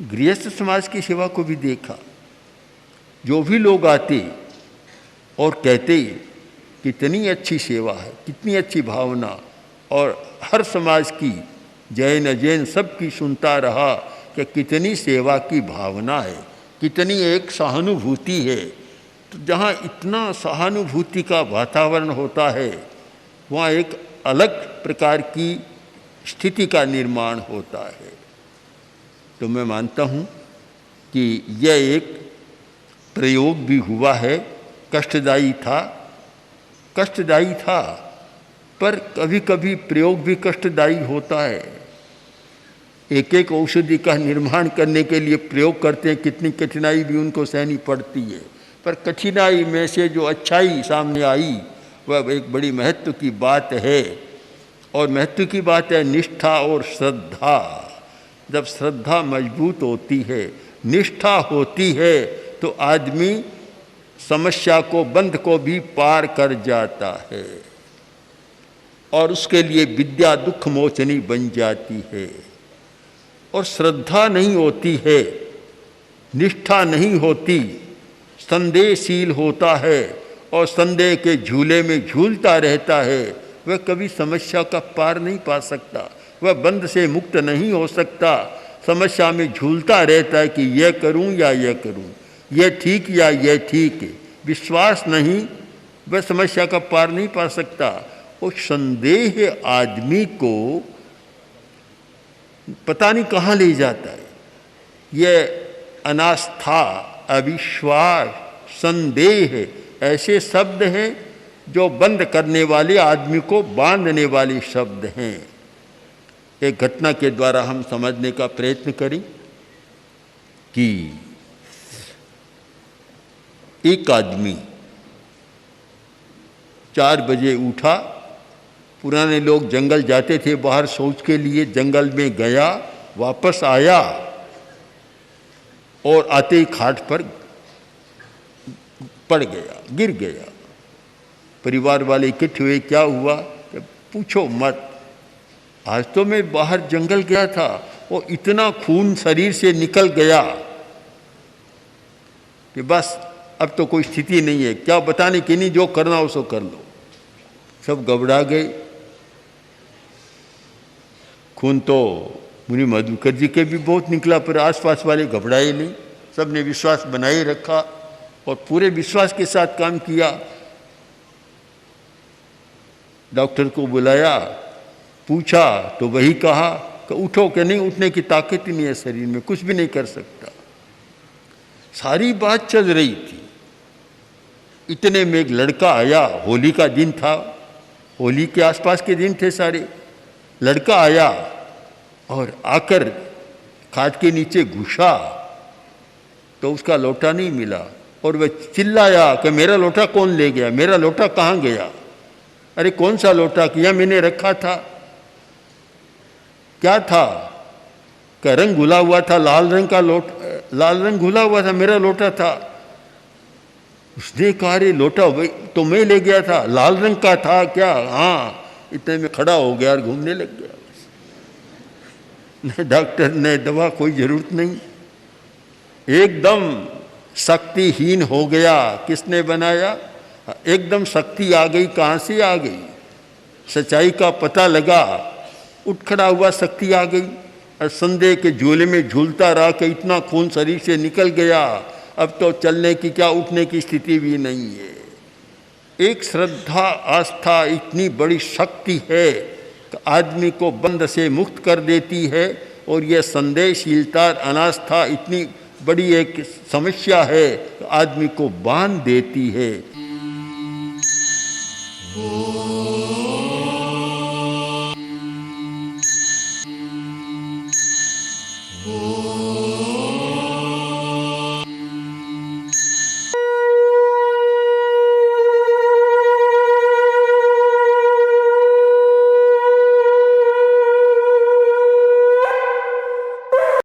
गृहस्थ समाज की सेवा को भी देखा। जो भी लोग आते और कहते कितनी अच्छी सेवा है, कितनी अच्छी भावना, और हर समाज की जैन अजैन सबकी सुनता रहा कि कितनी सेवा की भावना है, कितनी एक सहानुभूति है। तो जहाँ इतना सहानुभूति का वातावरण होता है वहाँ एक अलग प्रकार की स्थिति का निर्माण होता है। तो मैं मानता हूँ कि यह एक प्रयोग भी हुआ है, कष्टदायी था, पर कभी कभी प्रयोग भी कष्टदायी होता है। एक एक औषधि का निर्माण करने के लिए प्रयोग करते हैं, कितनी कठिनाई भी उनको सहनी पड़ती है, पर कठिनाई में से जो अच्छाई सामने आई वह एक बड़ी महत्व की बात है। और महत्व की बात है निष्ठा और श्रद्धा। जब श्रद्धा मजबूत होती है, निष्ठा होती है, तो आदमी समस्या को, बंध को भी पार कर जाता है और उसके लिए विद्या दुख मोचनी बन जाती है। और श्रद्धा नहीं होती है, निष्ठा नहीं होती, संदेहशील होता है और संदेह के झूले में झूलता रहता है, वह कभी समस्या का पार नहीं पा सकता, वह बंध से मुक्त नहीं हो सकता। समस्या में झूलता रहता है कि यह करूं या यह करूं, यह ठीक या यह ठीक है। विश्वास नहीं, वह समस्या का पार नहीं पा सकता। और संदेह आदमी को पता नहीं कहाँ ले जाता है। यह अनास्था, अविश्वास, संदेह ऐसे शब्द हैं जो बंद करने वाले, आदमी को बांधने वाले शब्द हैं। एक घटना के द्वारा हम समझने का प्रयत्न करें कि एक आदमी 4 बजे उठा, पुराने लोग जंगल जाते थे बाहर शौच के लिए, जंगल में गया, वापस आया और आते ही खाट पर पड़ गया, गिर गया। परिवार वाले इकट्ठे हुए, क्या हुआ? पूछो मत, आज तो मैं बाहर जंगल गया था और इतना खून शरीर से निकल गया कि बस अब तो कोई स्थिति नहीं है, क्या बताने की नहीं, जो करना हो सो कर लो। सब घबरा गए। खून तो मुनि मधुकर जी के भी बहुत निकला, पर आसपास वाले घबराए नहीं, सब ने विश्वास बनाए रखा और पूरे विश्वास के साथ काम किया। डॉक्टर को बुलाया, पूछा तो वही कहा कि उठो, कि नहीं उठने की ताकत ही नहीं है शरीर में, कुछ भी नहीं कर सकता। सारी बात चल रही थी। इतने में एक लड़का आया, होली का दिन था, होली के आसपास के दिन थे सारे। लड़का आया और आकर खाट के नीचे घुसा तो उसका लोटा नहीं मिला और वह चिल्लाया कि मेरा लोटा कौन ले गया, मेरा लोटा कहाँ गया? अरे कौन सा लोटा? किया मैंने रखा था। क्या था? का रंग घुला हुआ था, लाल रंग का लाल रंग घुला हुआ था, मेरा लोटा था। उसने कहा अरे लोटा वही तो मैं ले गया था, लाल रंग का था क्या? हाँ। इतने में खड़ा हो गया और घूमने लग गया। न डॉक्टर न दवा, कोई जरूरत नहीं, एकदम शक्तिहीन हो गया। किसने बनाया? एकदम शक्ति आ गई। कहाँ से आ गई? सच्चाई का पता लगा, उठ खड़ा हुआ, शक्ति आ गई। और संदेह के झूले में झूलता रहा कि इतना खून शरीर से निकल गया, अब तो चलने की क्या, उठने की स्थिति भी नहीं है। एक श्रद्धा, आस्था इतनी बड़ी शक्ति है कि आदमी को बंध से मुक्त कर देती है। और यह संदेहशीलता, अनास्था इतनी बड़ी एक समस्या है, आदमी को बांध देती है।